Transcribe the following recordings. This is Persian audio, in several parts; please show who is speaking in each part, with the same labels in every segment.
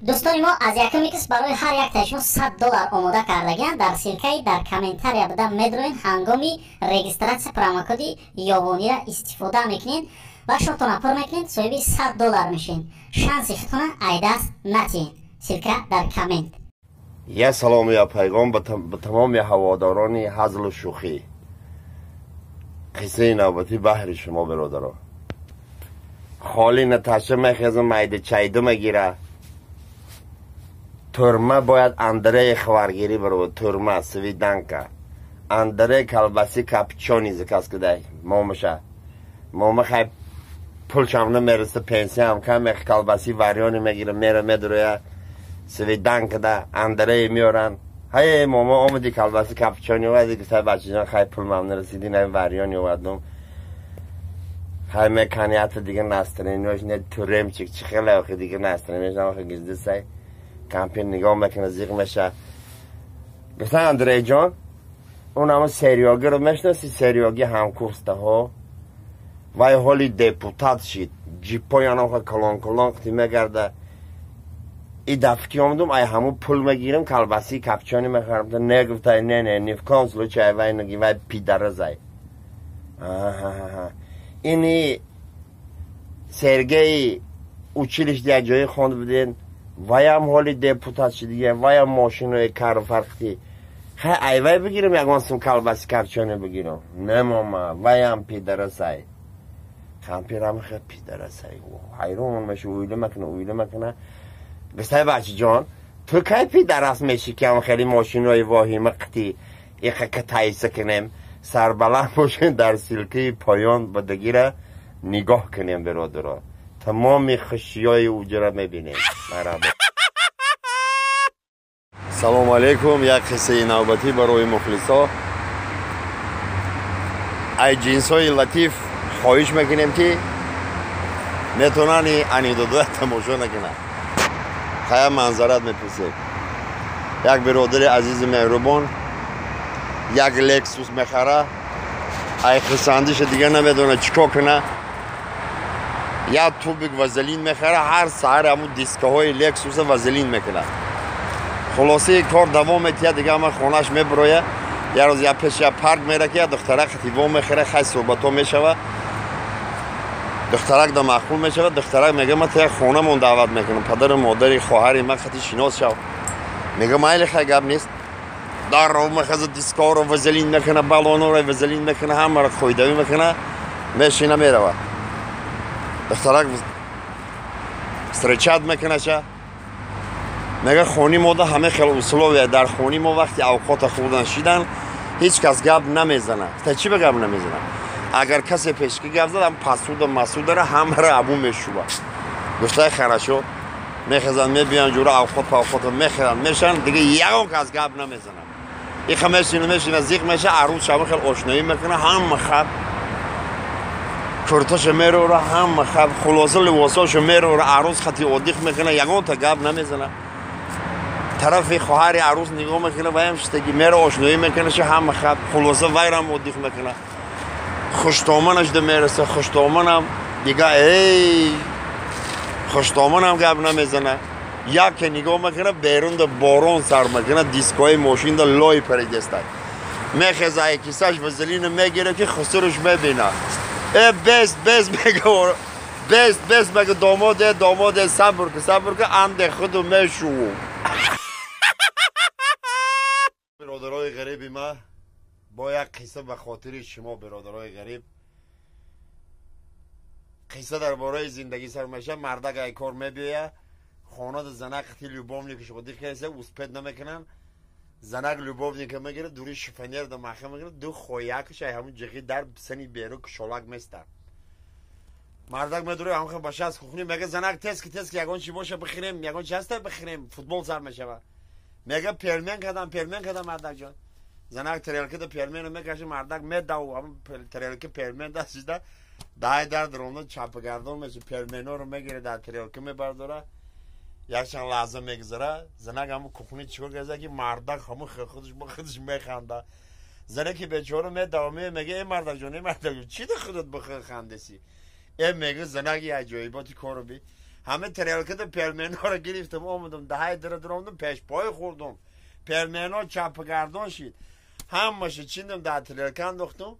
Speaker 1: دوستان ما از یکم کس برای هر یک تایشون $100 آماده کردگن. در سیرکای در کامنتاری بده میدروین هنگامی رجیستراسیون پروموکودی یابانی را استفاده میکنین و شما پر میکنین صاحب $100 میشین. شانسی خودتون ای دست نتین. سیرکا در کامنت.
Speaker 2: یا سلام یا پیغام به تمام هواداران هزل و شوخی. قصه نوبتی بحر شما برادران. خالی نتاشه میخزم میده چایدو میگیره. ترمه باید اندره خورگیری برو ترمه سویدنکا اندره کلبسی کپچونی زکاس کده مامشه مامه خیلی پولشم نمیرسه پنسی هم کم کلبسی وریانی میگیره میره میدرویه سویدنک ده اندره میارن های ماما آمدی کلبسی کپچونی و دیگه سای بچه جان خیلی پول ممنون رسیدی نه وریانی اومدم خیلی مکانیت دیگه نسترینوش نه تورم چی خیلی آخه دیگه نسترینوش نه آخه گزده سای کمپین نگاه میکنه زیغ میشه گفتن اندره جان اون همه سریاگی رو میشناسی سریاگی همکورسته ها وای حالی دیپوتات شید جیپای آنها کلان کلان خطی میگرده ای دفکی آمدم ای همون پول میگیرم کلبسی کپچانی میخرم تا نگفته نه نیف کانسلو چه وای نگی وای پیدره زای اینی سرگی اوچیلش دیگه جایی خوند بدین وای هم حالی دیپوتات شدیه وای هم ماشینوی کار فرقی خیلی ایوای بگیرم یک وانسم کلبسی کپچانی بگیرم نه ماما وای هم پیدره سای خمپیرم خیلی پیدره سای حیرون میشه اویله مکنه بسته بچه جان تو که پیدره است میشی که هم خیلی ماشینوی واهیمه قطی ایخه که تایسه کنیم سربلند باشین در سلکه پایان بدگیره نگاه کنیم برادرها تمام خشیای اوجه را میبینیم مرحبا سلام علیکم یک قصه نوبتی برای مخلصا ای جنس های لطیف خواهش میکنیم که میتونن انی دو تماشا نکنن خیلی منظرت میپرسیم یک برادر عزیز مهربان یک لکسوس میخره ای خسندش دیگه نمیدونه چیکار کنه یا توبیک وزلین میخره هر سهر همون دیسکه های لکسوس وزلین میکنه خلاصه کار دوام میتیه دیگه همه خونش میبرویه یه روز یا پیش یا پارک میره که دخترک خطیوام میخره خیلی صحبت ها میشوه دخترک دا مخمول میشوه دخترک میگه من تا خونه من دعوت میکنم پدر مادری خواهری من خطی شناس شو میگه مایل خیلی گب نیست در رو میخزه دیسکه رو وزلین میکنه بالون رو وزلین میکنه همه رو خویدوی میکنه میشینه میروه دخترک استرچاد میکنه چه میگه خونی ما همه خیلی اصولویه در خونی ما وقتی اوقات خودن شیدن هیچ کس گپ نمیزنه تا چی به گپ نمیزنه اگر کسی پیشکی گپ زد هم پسود و مسود داره همه رو ابو میشوبه گفته خرشو میخزن میبینن جورا اوقات میخرن میشن دیگه یکم کس گپ نمیزنه این خمیشینه زیق میشه عروس شما خیلی آشنایی میکنه هم خب کرتاش میره و هم خب خلاصه لباساش میره و عروس خطی عادیق میکنه یکم تا گپ نمیزنه طرف خواهر عروس نگاه میکنه و هم شتگی میره آشنایی میکنه چه هم خب خلاصه ویرم عادیق میکنه خوشتامنش ده میرسه خوشتامنم دیگه ای خوشتامنم گپ نمیزنه یا که نگاه میکنه بیرون ده بارون سر میکنه دیسکای ماشین ده لای پریدسته میخزه ای کیسش وزلین میگیره که خسرش میبینه بس میگه بس میگه داماد صبر که اند خودو میشو برادرای غریبی ما با یک قصه به خاطر شما برادرای غریب قصه درباره زندگی سر میشه مردک ای کار میبیه خانه ده زنک خیلی لوبام نیکش خودی خیسه اسپید نمیکنن زنک لوبام نیکه میگیره دوری شفنیر ده مخه میگیره دو خویکش ای همون جغی در سنی بیرو کشالک میسته مردک میدوره هم خیلی باشه از خوخنی میگه زنک تست که یکان چی باشه بخیریم یکان چی هسته بخیریم فوتبال سر میشه میگه پیرمن کدم مردک جان زنک تریلکه ده پیرمن میکشه مردک میداو هم تریلکه پیرمن دستیده در درونه چپگردان میشه پیرمنو رو میگیره در تریلکه میبرداره یک چند لحظه میگذره زنک همون کوخنی چیکار کرده که مردک همون خودش با خودش میخنده زنک بیچاره میداومه میگه ای مردک جان چی ده خودت بخیر خندسی این میگه زنک یه عجایباتی کارو بی همه تریلکه پرمنا رو گرفتم اومدم دهه درامدم پیش پای خوردم پرمنا چپگردان شید همشه چیندم در تریلکه انداختم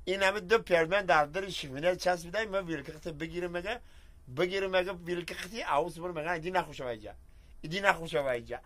Speaker 2: این همه دو پرمن در در شیفینه چسبیده من ویلکخت بگیرم مگه ویلکختی عوض برم مگه ایدی نخوشه وایجا